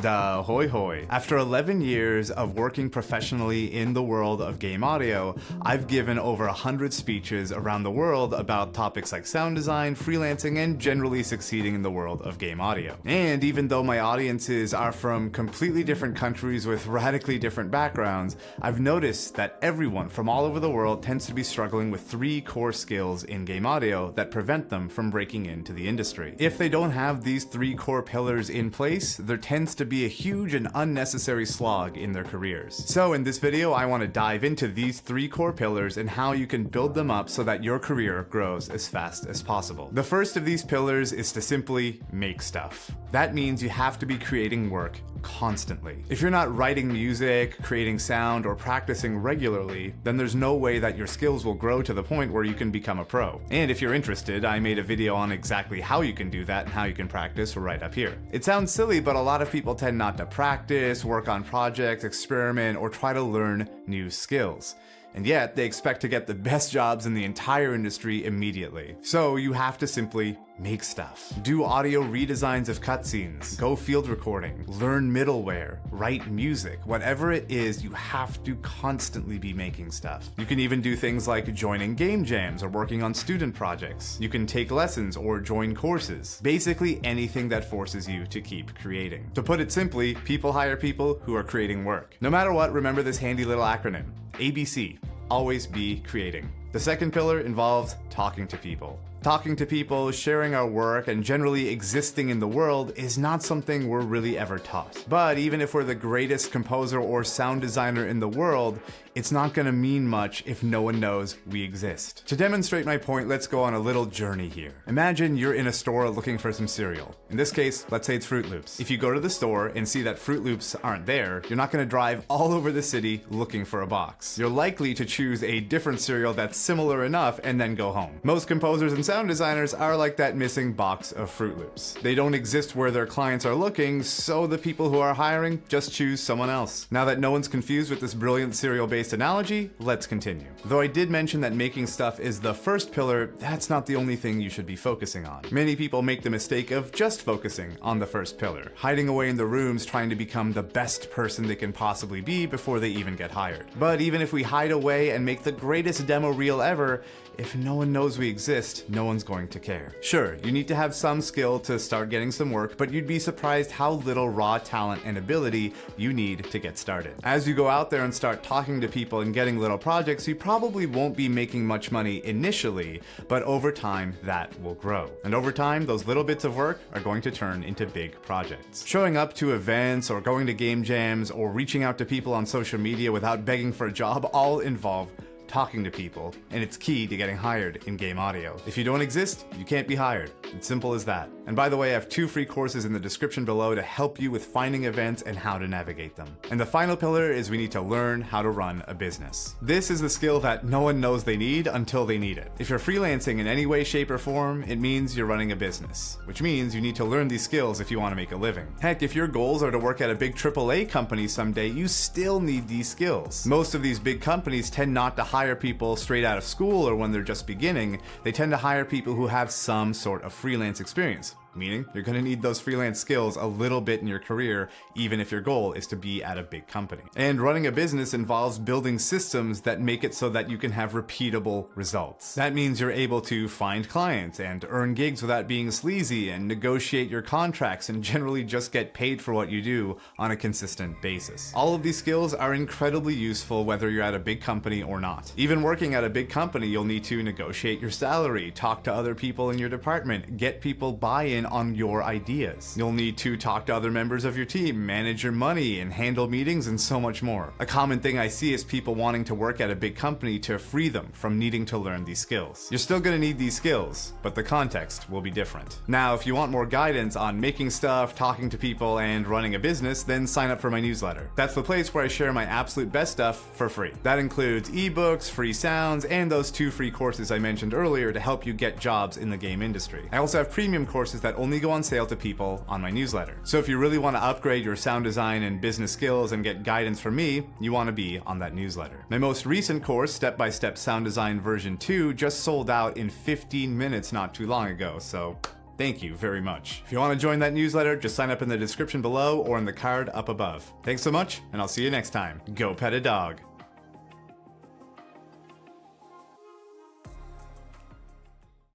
Da hoi hoi. After 11 years of working professionally in the world of game audio, I've given over 100 speeches around the world about topics like sound design, freelancing, and generally succeeding in the world of game audio. And even though my audiences are from completely different countries with radically different backgrounds, I've noticed that everyone from all over the world tends to be struggling with 3 core skills in game audio that prevent them from breaking into the industry. If they don't have these 3 core pillars in place, there tends to be a huge and unnecessary slog in their careers. So in this video, I want to dive into these 3 core pillars and how you can build them up so that your career grows as fast as possible. The first of these pillars is to simply make stuff. That means you have to be creating work constantly. If you're not writing music, creating sound, or practicing regularly, then there's no way that your skills will grow to the point where you can become a pro. And if you're interested, I made a video on exactly how you can do that and how you can practice right up here. It sounds silly, but a lot of people tend not to practice, work on projects, experiment, or try to learn new skills. And yet, they expect to get the best jobs in the entire industry immediately. So you have to simply make stuff. Do audio redesigns of cutscenes, go field recording, learn middleware, write music. Whatever it is, you have to constantly be making stuff. You can even do things like joining game jams or working on student projects. You can take lessons or join courses. Basically anything that forces you to keep creating. To put it simply, people hire people who are creating work. No matter what, remember this handy little acronym. ABC. Always be creating. The second pillar involves talking to people. Talking to people, sharing our work, and generally existing in the world is not something we're really ever taught. But even if we're the greatest composer or sound designer in the world, it's not gonna mean much if no one knows we exist. To demonstrate my point, let's go on a little journey here. Imagine you're in a store looking for some cereal. In this case, let's say it's Fruit Loops. If you go to the store and see that Fruit Loops aren't there, you're not gonna drive all over the city looking for a box. You're likely to choose a different cereal that's similar enough and then go home. Most composers and sound designers are like that missing box of Fruit Loops. They don't exist where their clients are looking, so the people who are hiring just choose someone else. Now that no one's confused with this brilliant cereal-based analogy, let's continue. Though I did mention that making stuff is the first pillar, that's not the only thing you should be focusing on. Many people make the mistake of just focusing on the first pillar, hiding away in the rooms trying to become the best person they can possibly be before they even get hired. But even if we hide away and make the greatest demo reel ever, if no one knows we exist, no one's going to care. Sure, you need to have some skill to start getting some work, but you'd be surprised how little raw talent and ability you need to get started. As you go out there and start talking to people and getting little projects, you probably won't be making much money initially, but over time, that will grow. And over time, those little bits of work are going to turn into big projects. Showing up to events or going to game jams or reaching out to people on social media without begging for a job all involve talking to people, and it's key to getting hired in game audio. If you don't exist, you can't be hired. It's simple as that. And by the way, I have 2 free courses in the description below to help you with finding events and how to navigate them. And the final pillar is we need to learn how to run a business. This is the skill that no one knows they need until they need it. If you're freelancing in any way, shape, or form, it means you're running a business, which means you need to learn these skills if you want to make a living. Heck, if your goals are to work at a big AAA company someday, you still need these skills. Most of these big companies tend not to hire people straight out of school or when they're just beginning. They tend to hire people who have some sort of freelance experience. Meaning, you're going to need those freelance skills a little bit in your career, even if your goal is to be at a big company. And running a business involves building systems that make it so that you can have repeatable results. That means you're able to find clients and earn gigs without being sleazy and negotiate your contracts and generally just get paid for what you do on a consistent basis. All of these skills are incredibly useful whether you're at a big company or not. Even working at a big company, you'll need to negotiate your salary, talk to other people in your department, get people buy-in on your ideas. You'll need to talk to other members of your team, manage your money, and handle meetings, and so much more. A common thing I see is people wanting to work at a big company to free them from needing to learn these skills. You're still going to need these skills, but the context will be different. Now, if you want more guidance on making stuff, talking to people, and running a business, then sign up for my newsletter. That's the place where I share my absolute best stuff for free. That includes ebooks, free sounds, and those 2 free courses I mentioned earlier to help you get jobs in the game industry. I also have premium courses that that only go on sale to people on my newsletter. So if you really want to upgrade your sound design and business skills and get guidance from me, you want to be on that newsletter. My most recent course, Step-by-Step Sound Design version 2, just sold out in 15 minutes not too long ago, so Thank you very much. If you want to join that newsletter, just sign up in the description below or in the card up above. Thanks so much, and I'll see you next time. Go pet a dog.